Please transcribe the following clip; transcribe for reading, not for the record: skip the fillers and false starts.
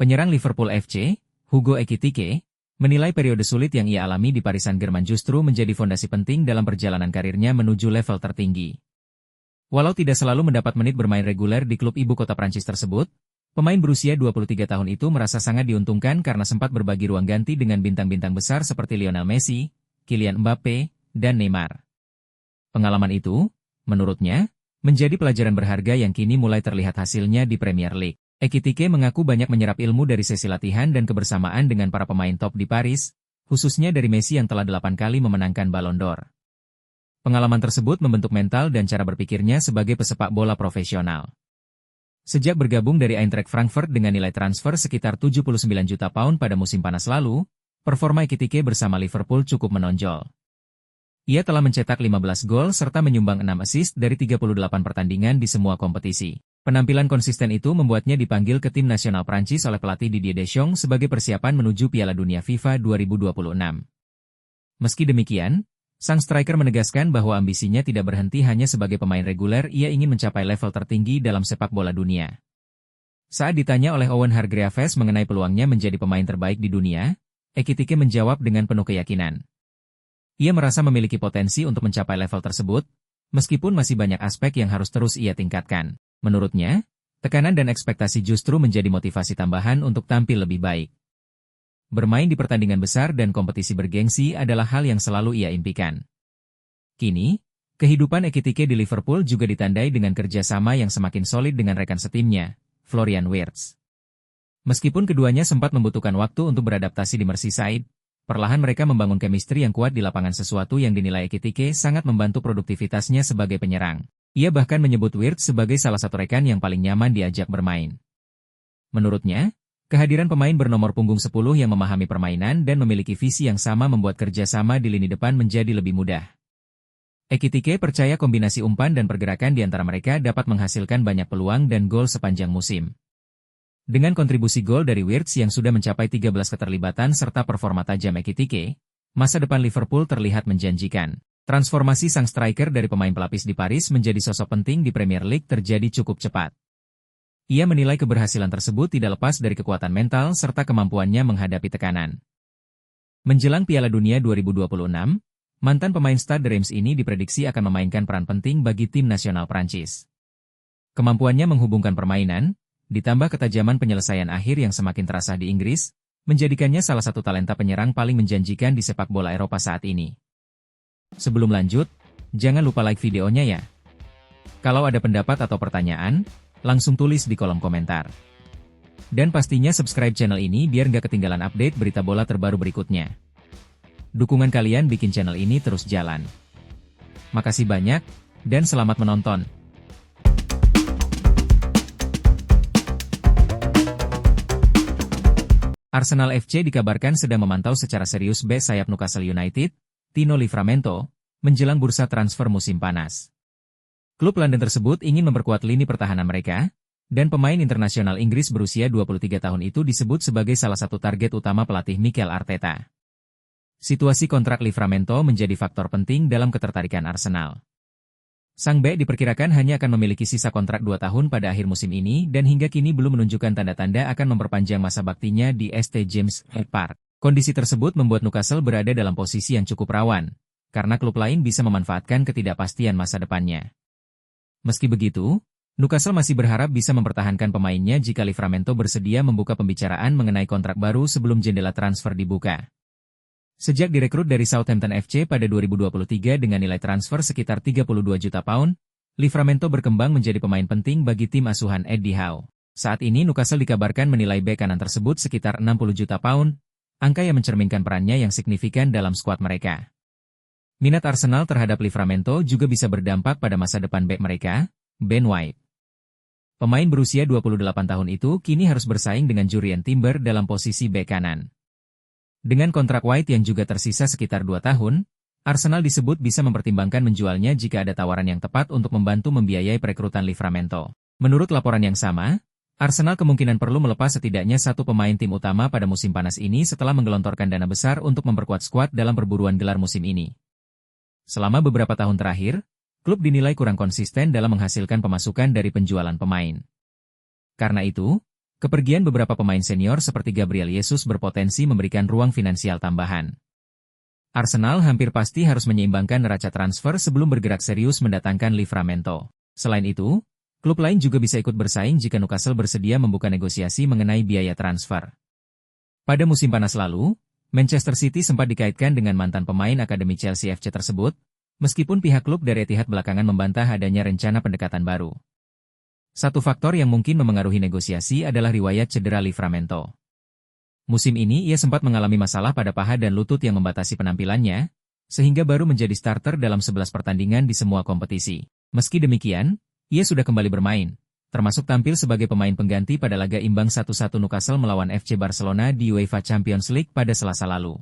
Penyerang Liverpool FC, Hugo Ekitike, menilai periode sulit yang ia alami di Paris Saint-Germain justru menjadi fondasi penting dalam perjalanan karirnya menuju level tertinggi. Walau tidak selalu mendapat menit bermain reguler di klub ibu kota Prancis tersebut, pemain berusia 23 tahun itu merasa sangat diuntungkan karena sempat berbagi ruang ganti dengan bintang-bintang besar seperti Lionel Messi, Kylian Mbappe, dan Neymar. Pengalaman itu, menurutnya, menjadi pelajaran berharga yang kini mulai terlihat hasilnya di Premier League. Ekitike mengaku banyak menyerap ilmu dari sesi latihan dan kebersamaan dengan para pemain top di Paris, khususnya dari Messi yang telah 8 kali memenangkan Ballon d'Or. Pengalaman tersebut membentuk mental dan cara berpikirnya sebagai pesepak bola profesional. Sejak bergabung dari Eintracht Frankfurt dengan nilai transfer sekitar 79 juta pound pada musim panas lalu, performa Ekitike bersama Liverpool cukup menonjol. Ia telah mencetak 15 gol serta menyumbang 6 assist dari 38 pertandingan di semua kompetisi. Penampilan konsisten itu membuatnya dipanggil ke tim nasional Prancis oleh pelatih Didier Deschamps sebagai persiapan menuju Piala Dunia FIFA 2026. Meski demikian, sang striker menegaskan bahwa ambisinya tidak berhenti hanya sebagai pemain reguler, ia ingin mencapai level tertinggi dalam sepak bola dunia. Saat ditanya oleh Owen Hargreaves mengenai peluangnya menjadi pemain terbaik di dunia, Ekitike menjawab dengan penuh keyakinan. Ia merasa memiliki potensi untuk mencapai level tersebut, meskipun masih banyak aspek yang harus terus ia tingkatkan. Menurutnya, tekanan dan ekspektasi justru menjadi motivasi tambahan untuk tampil lebih baik. Bermain di pertandingan besar dan kompetisi bergengsi adalah hal yang selalu ia impikan. Kini, kehidupan Ekitike di Liverpool juga ditandai dengan kerjasama yang semakin solid dengan rekan setimnya, Florian Wirtz. Meskipun keduanya sempat membutuhkan waktu untuk beradaptasi di Merseyside, perlahan mereka membangun chemistry yang kuat di lapangan, sesuatu yang dinilai Ekitike sangat membantu produktivitasnya sebagai penyerang. Ia bahkan menyebut Wirtz sebagai salah satu rekan yang paling nyaman diajak bermain. Menurutnya, kehadiran pemain bernomor punggung 10 yang memahami permainan dan memiliki visi yang sama membuat kerjasama di lini depan menjadi lebih mudah. Ekitike percaya kombinasi umpan dan pergerakan di antara mereka dapat menghasilkan banyak peluang dan gol sepanjang musim. Dengan kontribusi gol dari Wirtz yang sudah mencapai 13 keterlibatan serta performa tajam Ekitike, masa depan Liverpool terlihat menjanjikan. Transformasi sang striker dari pemain pelapis di Paris menjadi sosok penting di Premier League terjadi cukup cepat. Ia menilai keberhasilan tersebut tidak lepas dari kekuatan mental serta kemampuannya menghadapi tekanan. Menjelang Piala Dunia 2026, mantan pemain Stade Reims ini diprediksi akan memainkan peran penting bagi tim nasional Prancis. Kemampuannya menghubungkan permainan, ditambah ketajaman penyelesaian akhir yang semakin terasa di Inggris, menjadikannya salah satu talenta penyerang paling menjanjikan di sepak bola Eropa saat ini. Sebelum lanjut, jangan lupa like videonya ya. Kalau ada pendapat atau pertanyaan, langsung tulis di kolom komentar. Dan pastinya subscribe channel ini biar nggak ketinggalan update berita bola terbaru berikutnya. Dukungan kalian bikin channel ini terus jalan. Makasih banyak, dan selamat menonton. Arsenal FC dikabarkan sedang memantau secara serius bek sayap Newcastle United, Tino Livramento, menjelang bursa transfer musim panas. Klub London tersebut ingin memperkuat lini pertahanan mereka, dan pemain internasional Inggris berusia 23 tahun itu disebut sebagai salah satu target utama pelatih Mikel Arteta. Situasi kontrak Livramento menjadi faktor penting dalam ketertarikan Arsenal. Sang bek diperkirakan hanya akan memiliki sisa kontrak 2 tahun pada akhir musim ini dan hingga kini belum menunjukkan tanda-tanda akan memperpanjang masa baktinya di St. James' Park. Kondisi tersebut membuat Newcastle berada dalam posisi yang cukup rawan, karena klub lain bisa memanfaatkan ketidakpastian masa depannya. Meski begitu, Newcastle masih berharap bisa mempertahankan pemainnya jika Livramento bersedia membuka pembicaraan mengenai kontrak baru sebelum jendela transfer dibuka. Sejak direkrut dari Southampton FC pada 2023 dengan nilai transfer sekitar 32 juta pound, Livramento berkembang menjadi pemain penting bagi tim asuhan Eddie Howe. Saat ini Newcastle dikabarkan menilai bek kanan tersebut sekitar 60 juta pound, angka yang mencerminkan perannya yang signifikan dalam skuad mereka. Minat Arsenal terhadap Livramento juga bisa berdampak pada masa depan bek mereka, Ben White. Pemain berusia 28 tahun itu kini harus bersaing dengan Jurrien Timber dalam posisi bek kanan. Dengan kontrak White yang juga tersisa sekitar 2 tahun, Arsenal disebut bisa mempertimbangkan menjualnya jika ada tawaran yang tepat untuk membantu membiayai perekrutan Livramento. Menurut laporan yang sama, Arsenal kemungkinan perlu melepas setidaknya satu pemain tim utama pada musim panas ini setelah menggelontorkan dana besar untuk memperkuat skuad dalam perburuan gelar musim ini. Selama beberapa tahun terakhir, klub dinilai kurang konsisten dalam menghasilkan pemasukan dari penjualan pemain. Karena itu, Kepergian beberapa pemain senior seperti Gabriel Jesus berpotensi memberikan ruang finansial tambahan. Arsenal hampir pasti harus menyeimbangkan neraca transfer sebelum bergerak serius mendatangkan Livramento. Selain itu, klub lain juga bisa ikut bersaing jika Newcastle bersedia membuka negosiasi mengenai biaya transfer. Pada musim panas lalu, Manchester City sempat dikaitkan dengan mantan pemain Akademi Chelsea FC tersebut, meskipun pihak klub dari Etihad belakangan membantah adanya rencana pendekatan baru. Satu faktor yang mungkin memengaruhi negosiasi adalah riwayat cedera Livramento. Musim ini ia sempat mengalami masalah pada paha dan lutut yang membatasi penampilannya, sehingga baru menjadi starter dalam 11 pertandingan di semua kompetisi. Meski demikian, ia sudah kembali bermain, termasuk tampil sebagai pemain pengganti pada laga imbang 1-1 Newcastle melawan FC Barcelona di UEFA Champions League pada Selasa lalu.